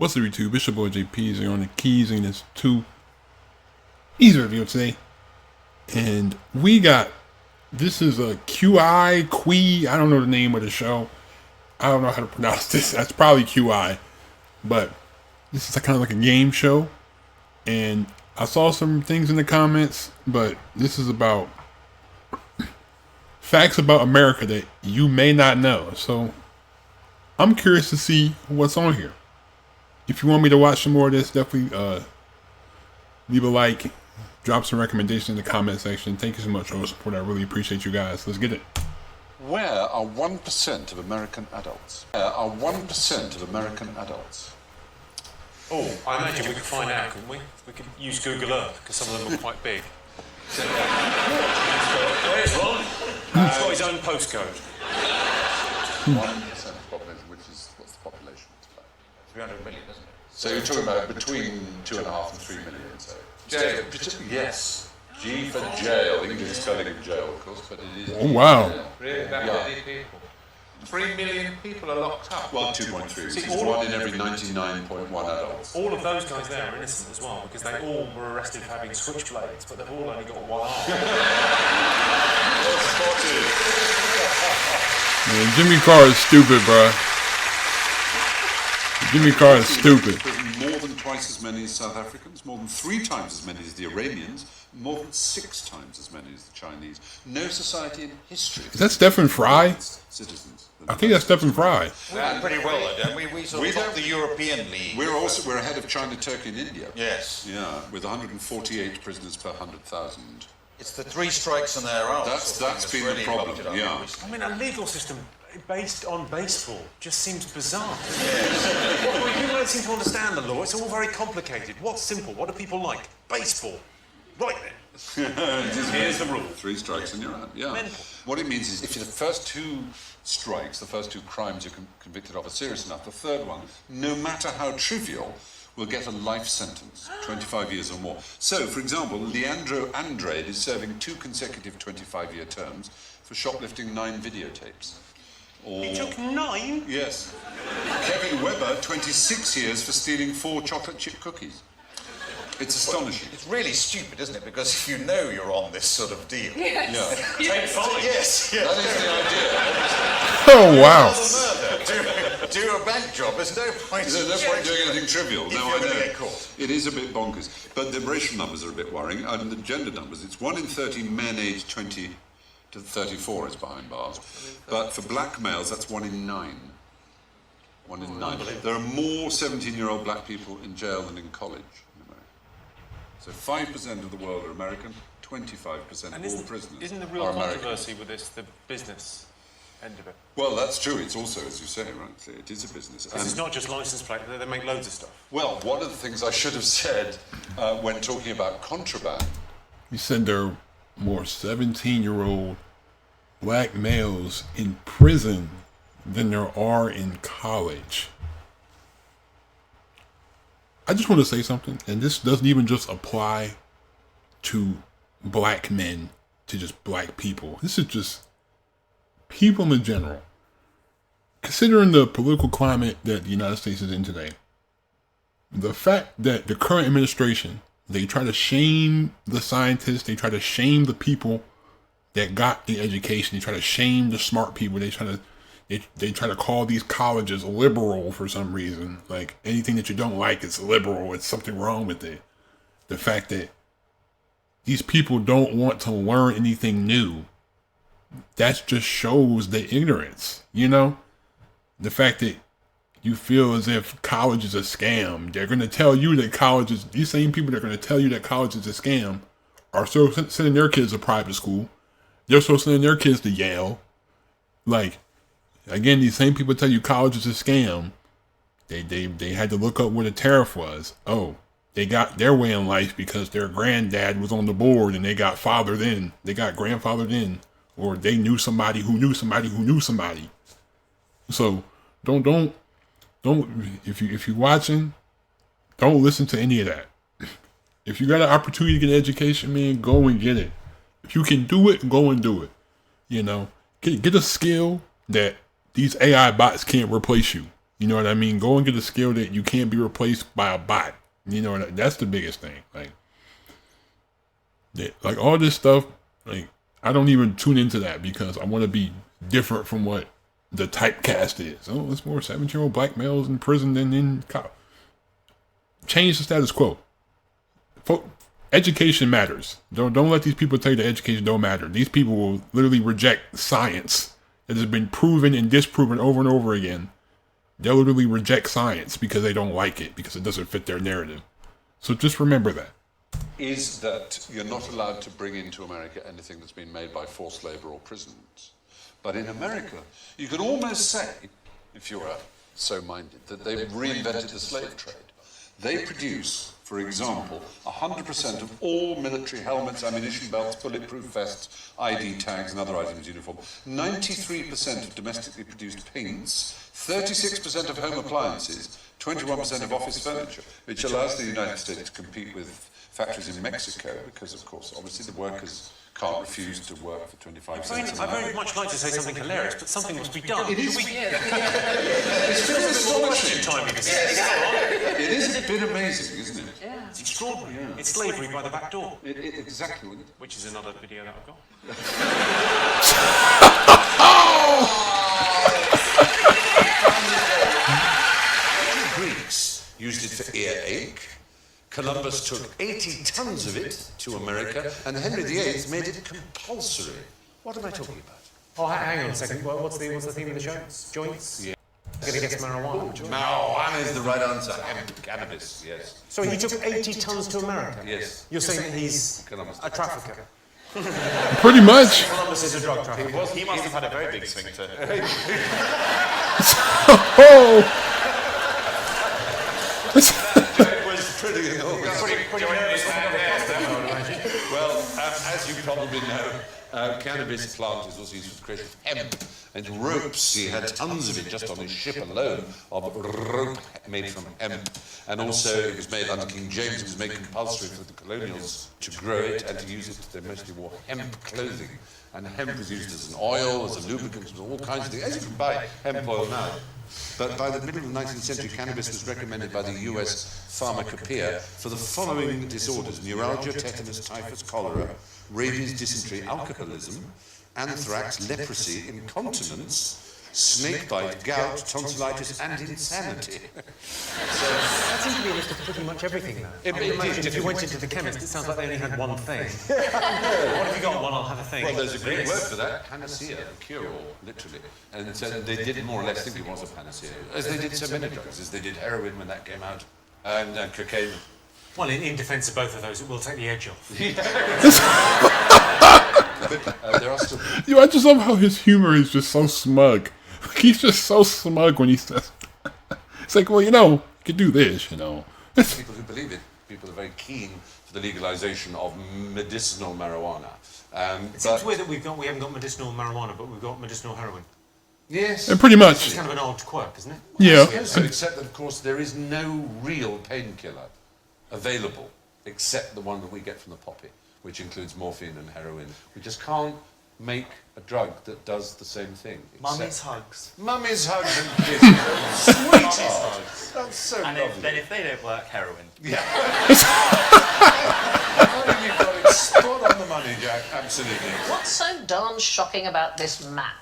What's up, YouTube? It's your boy JP here on the keys, and it's 2 easy review today. And we got, this is a QI, I don't know the name of the show. I don't know how to pronounce this. That's probably QI. But this is kind of like a game show. And I saw some things in the comments, but this is about facts about America that you may not know. So I'm curious to see what's on here. If you want me to watch some more of this, definitely leave a like, drop some recommendations in the comment section. Thank you so much for the support. I really appreciate you guys. Let's get it. Where are 1% of American adults? Where are 1% of American adults? Oh, I imagine we could find out, couldn't we? We could use Google Earth, because some of them are quite big. Where's Ron? He's got his own postcode. 1% of the population, which is, what's the population? 300 million, isn't it? So you're talking about between 2.5 and 3 million, so. Jail. Yes. G for jail. English spelling of jail, of course, but it is. Oh, wow. Jail. Really? That many people? 3 million people are locked up. Well, 2.3, which is 1 in every 99.1 adults. All of those guys there are innocent as well, because they all were arrested for having switchblades, but they've all only got one arm. Well spotted. Man, Jimmy Carr is stupid, bro. Jimmy Carr is stupid. More than twice as many as South Africans, more than 3 times as many as the Iranians, more than 6 times as many as the Chinese. No society in history. Is that Stephen Fry? Citizens. I think that's Stephen Fry. We do pretty well, though, don't we? We sort of top the European League. We're ahead of China, Turkey, and India. Yes. Yeah, with 148 prisoners per 100,000. It's the 3 strikes and their arms. That's been the problem. Yeah. I mean, a legal system based on baseball just seems bizarre. Yes. Well, people don't seem to understand the law. It's all very complicated. What's simple? What do people like? Baseball. Right then. Here's the rule. 3 strikes and you're out. Yeah. Mental. What it means is if the first 2 strikes, the first 2 crimes you're convicted of are serious enough, the third one, no matter how trivial, will get a life sentence, 25 years or more. So, for example, Leandro Andrade is serving 2 consecutive 25-year terms for shoplifting 9 videotapes. He took 9? Yes. Kevin Webber, 26 years for stealing 4 chocolate chip cookies. It's astonishing. It's really stupid, isn't it? Because if you know you're on this sort of deal. Yeah. Take 5. Yes, yes. That is the idea. Oh, wow. Do a bank job. There's no point. There's no point doing anything trivial. If No, you're I going to know. get caught. It is a bit bonkers. But the racial numbers are a bit worrying. And the gender numbers, it's 1 in 30 men aged 20 to 34 is behind bars. But for black males, that's 1 in 9. 1 in 9. There are more 17-year-old black people in jail than in college in America. So 5% of the world are American, 25% of all prisoners Isn't the real are American. controversy with this the business end of it? Well, that's true. It's also, as you say, right? It is a business. Because it's not just license plate, they make loads of stuff. Well, one of the things I should have said when talking about contraband. He said there are more 17-year-old black males in prison than there are in college. I just want to say something, and this doesn't even just apply to black men, to just black people. This is just people in general. Considering the political climate that the United States is in today, the fact that the current administration, they try to shame the scientists, they try to shame the people that got the education, they try to shame the smart people, they try to call these colleges liberal for some reason. Like anything that you don't like is liberal. It's something wrong with it. The fact that these people don't want to learn anything new, that just shows the ignorance, you know? The fact that you feel as if college is a scam. They're going to tell you that college is, these same people that are going to tell you that college is a scam are still sending their kids to private school. They're still sending their kids to Yale. Like, again, these same people tell you college is a scam. They had to look up what a tariff was. Oh, they got their way in life because their granddad was on the board and they got fathered in. They got grandfathered in. Or they knew somebody who knew somebody who knew somebody. So don't if you're watching, don't listen to any of that. If you got an opportunity to get an education, man, go and get it. If you can do it, go and do it. You know, get a skill that these AI bots can't replace you. You know what I mean? Go and get a skill that you can't be replaced by a bot. You know, that's the biggest thing. Like all this stuff, like I don't even tune into that because I want to be different from what the typecast is. Oh, it's more 17-year-old black males in prison than in college. Change the status quo. Education matters. Don't let these people tell you that education don't matter. These people will literally reject science that has been proven and disproven over and over again. They'll literally reject science because they don't like it, because it doesn't fit their narrative. So just remember that. Is that you're not allowed to bring into America anything that's been made by forced labor or prisons. But in America, you could almost say, if you were so minded, that they've reinvented the slave trade. They produce, for example, 100% of all military helmets, ammunition belts, bulletproof vests, ID tags and other items uniform, 93% of domestically produced paints, 36% of home appliances, 21% of office furniture, which allows the United States to compete with factories in Mexico because, of course, obviously the workers can't refuse to work for 25 cents. I very much like to say something hilarious, but something must be done. It is. It's still astonishing timing. It is a bit amazing, isn't it? Yeah. It's extraordinary. Yeah. It's slavery by the back door. Exactly. Which is another video that I've got. The Greeks used it for earache. Columbus took 80 tons of it to America, and Henry VIII made it compulsory. What am I talking about? Oh, hang on a second. Well, what's the theme of the show? Joints? Yeah. I'm going to guess marijuana. Marijuana is the right answer. Cannabis, yes. So he took 80 tons to America? Yes. You're saying that he's Columbus. a trafficker? Pretty much. Columbus is a drug trafficker. He must have had a very big sphincter. Oh! It was pretty enormous. Pretty nervous. Well, as you probably know, cannabis plant is also used for the creation of hemp and ropes. He had tons of it just on his ship alone, of rope made from hemp. And also it was made under King James, it was made compulsory for the colonials to grow it and to use it. They mostly wore hemp clothing. And hemp was used as an oil, as a lubricant, as all kinds of things. As you can buy hemp oil now. But by the middle of the 19th century, cannabis was recommended by the US Pharmacopoeia for the following disorders: neuralgia, tetanus, typhus, cholera, rabies, dysentery, alcoholism, anthrax, leprosy, incontinence, snakebite, gout, tonsillitis, and insanity. That seems to be a list of pretty much everything now. Imagine if you went into the chemist, it sounds like they only had one thing. What have you got? One, I'll have a thing. Well, there's a Greek word for that, panacea, a cure-all, literally. And so they did more or less think it was a panacea, as they did so many drugs, as they did heroin when that came out, and cocaine. Well, in defence of both of those, it will take the edge off. There are still... I just love how his humor is just so smug. He's just so smug when he says... It's like, well, you could do this, People who believe it, people are very keen for the legalization of medicinal marijuana. It seems weird that we haven't got medicinal marijuana, but we've got medicinal heroin. Yes. And pretty much. It's kind of an odd quirk, isn't it? Yeah. So except that, of course, there is no real painkiller available except the one that we get from the poppy, which includes morphine and heroin. We just can't make a drug that does the same thing. Mummy's hugs. Mummy's hugs and kisses. Sweetheart. That's so and lovely. then if they don't work, heroin. Yeah. I think you've got it spot on the money, Jack. Absolutely. What's so darn shocking about this map?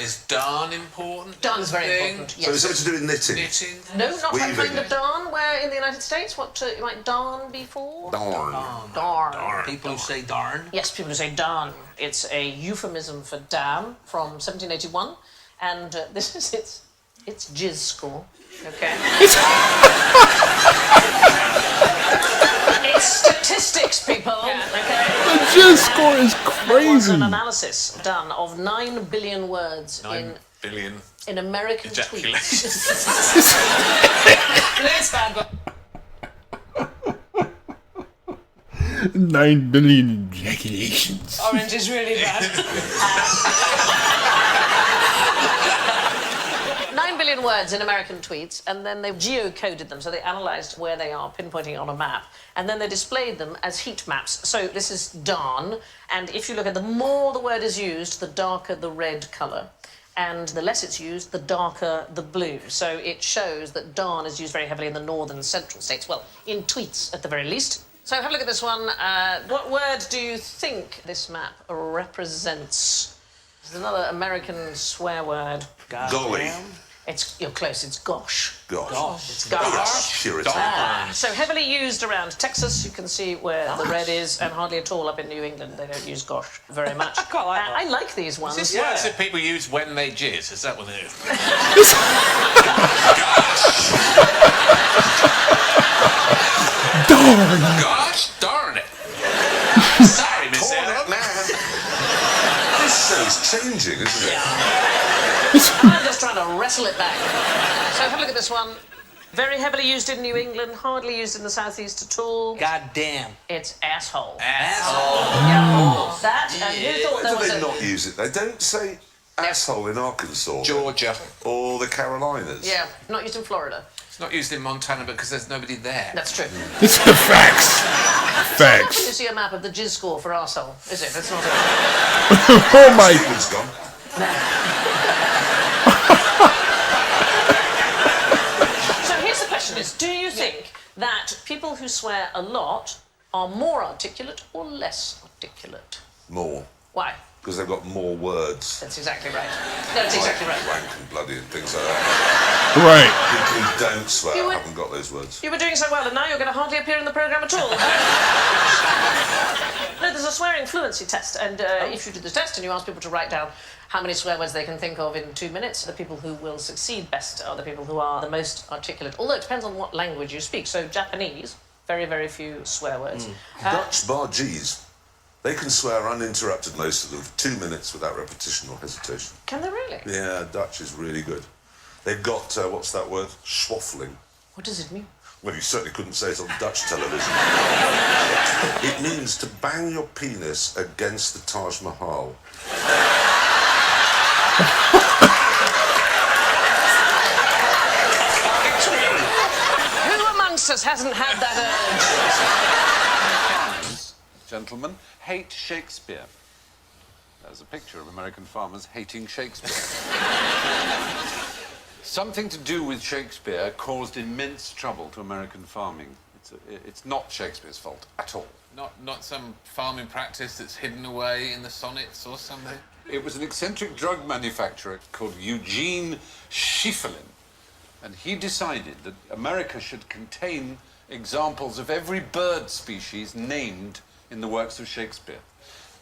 Is darn important? Darn's very thing? important. So Yes. it's something to do with knitting? Knitting? No, not that Weaving. kind of darn. Where in the United States, what might darn be for? Darn. Darn. People who say darn. Yes, people who say darn. It's a euphemism for damn from 1781, and this is its jizz score. Okay. It's statistics, people. Okay. The jizz score is There was crazy. an analysis done of 9 billion words 9 billion in American ejaculations. tweets. It's bad, but 9 billion ejaculations. orange is really bad. 9 billion words in American tweets, and then they geocoded them, so they analysed where they are, pinpointing on a map, and then they displayed them as heat maps. So this is darn, and if you look at the more the word is used, the darker the red colour. and the less it's used, the darker the blue. So it shows that darn is used very heavily in the northern and central states. Well, in tweets at the very least. So have a look at this one. What word do you think this map represents? This is another American swear word. Golly. You're close, it's gosh. Gosh. It's gosh. Sure it's not. So heavily used around Texas, you can see where the red is, and hardly at all up in New England. They don't use gosh very much. I quite like that. I like these ones. Is this words that people use when they jizz? Is that what it is? Darn! Gosh darn it! Sorry, Miss Anna. This show's changing, isn't it? I'm just trying to wrestle it back. So have a look at this one. Very heavily used in New England, hardly used in the southeast at all. God damn. It's asshole. Asshole. Yeah, that, and who thought Why there do was they a... not use it? They don't say asshole in Arkansas. Georgia. Or the Carolinas. Yeah, not used in Florida. It's not used in Montana because there's nobody there. That's true. It's the facts. Not Facts. when you see a map of the jizz score for arsehole, is it? That's not it. Oh my. Stephen's gone. So here's the question is, do you think that people who swear a lot are more articulate or less articulate? More. Why? Because they've got more words. That's exactly right. That's exactly right. Wank and bloody and things like that. Right. People who don't swear You would- haven't got those words. You were doing so well, and now you're going to hardly appear in the programme at all. No, there's a swearing fluency test, and if you do the test and you ask people to write down how many swear words they can think of in 2 minutes, the people who will succeed best are the people who are the most articulate. Although it depends on what language you speak. So Japanese, very, very few swear words. Dutch bargees. They can swear uninterrupted, most of them, for 2 minutes without repetition or hesitation. Can they really? Yeah, Dutch is really good. They've got, what's that word? Schwaffling. What does it mean? Well, you certainly couldn't say it on Dutch television. It means to bang your penis against the Taj Mahal. Who amongst us hasn't had that urge? Gentlemen, hate Shakespeare. There's a picture of American farmers hating Shakespeare. Something to do with Shakespeare caused immense trouble to American farming. It's not Shakespeare's fault at all. Not some farming practice that's hidden away in the sonnets or something. It was an eccentric drug manufacturer called Eugene Schieffelin, and he decided that America should contain examples of every bird species named in the works of Shakespeare.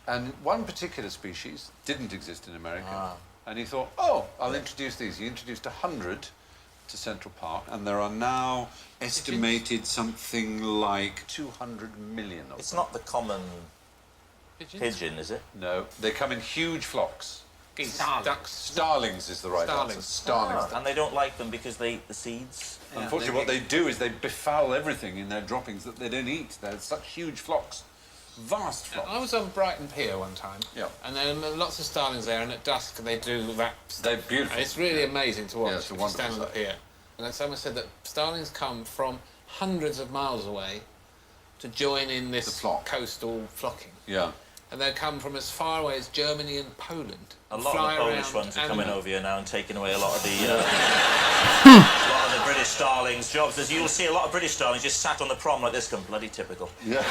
And one particular species didn't exist in America. And he thought, oh, I'll introduce these. He introduced 100 to Central Park, and there are now estimated something like 200 million of It's them. not the common Pigeons? pigeon, is it? No, they come in huge flocks. Geese, Starlings. ducks. Starlings is the right answer. Starlings. Starlings. And they don't like them because they eat the seeds. Unfortunately, what they do is they befoul everything in their droppings that they don't eat. They're such huge flocks. Vast flocks. I was on Brighton Pier one time, Yeah. and there are lots of starlings there, and at dusk they do raps. They're beautiful. And it's really amazing to watch. Yeah, it's a if you stand wonderful on the pier. And then someone said that starlings come from hundreds of miles away to join in this The flock. coastal flocking. Yeah. And they come from as far away as Germany and Poland. A lot Fly of the Polish around ones are coming animal- over here now and taking away a lot of the British starlings' jobs. As you'll see a lot of British starlings just sat on the prom like this, come bloody typical. Yeah,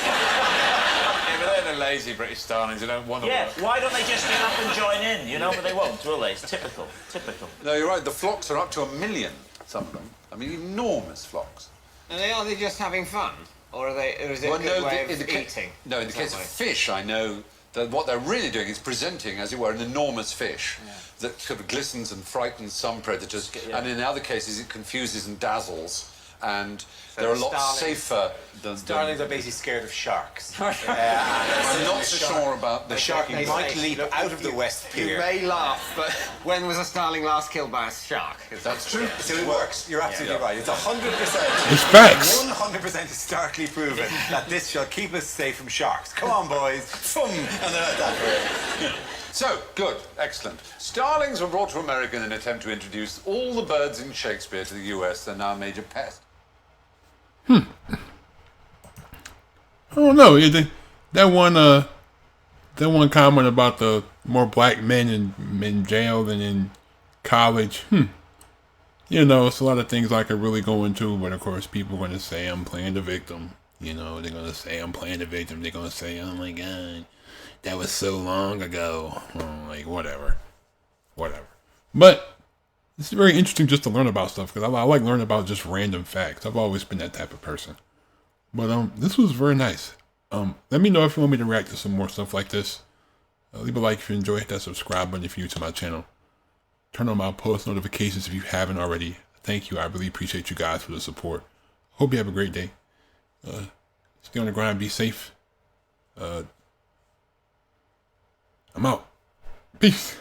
but they're the lazy British starlings who don't want to Yeah, work. why don't they just get up and join in, you know? But they won't, will they? It's typical, typical. No, you're right. The flocks are up to 1 million, some of them. I mean, enormous flocks. Are they just having fun? Or is it a good way of eating? No, in the case of fish, I know that what they're really doing is presenting, as it were, an enormous fish that sort of glistens and frightens some predators, and in other cases it confuses and dazzles, and they're a lot safer than... Starlings are basically scared of sharks. I'm not so sure about the shark sharking might part. leap out of the West Pier. You may laugh, but when was a starling last killed by a shark? That's true. So it works. You're absolutely right. It's 100%. It's facts. 100% starkly proven that this shall keep us safe from sharks. Come on, boys. Fum! And then like that. So, good, excellent. Starlings were brought to America in an attempt to introduce all the birds in Shakespeare to the US. They're now a major pest. I don't know. That one comment about the more black men in jail than in college. You know, it's a lot of things I could really go into, but of course, people are going to say I'm playing the victim. You know, they're going to say I'm playing the victim. They're going to say, oh my God, that was so long ago. Like, whatever. But it's very interesting just to learn about stuff, because I like learning about just random facts. I've always been that type of person. But this was very nice. Let me know if you want me to react to some more stuff like this. Leave a like if you enjoy. Hit that subscribe button if you're new to my channel. Turn on my post notifications if you haven't already. Thank you. I really appreciate you guys for the support. Hope you have a great day. Stay on the grind. Be safe. I'm out. Peace.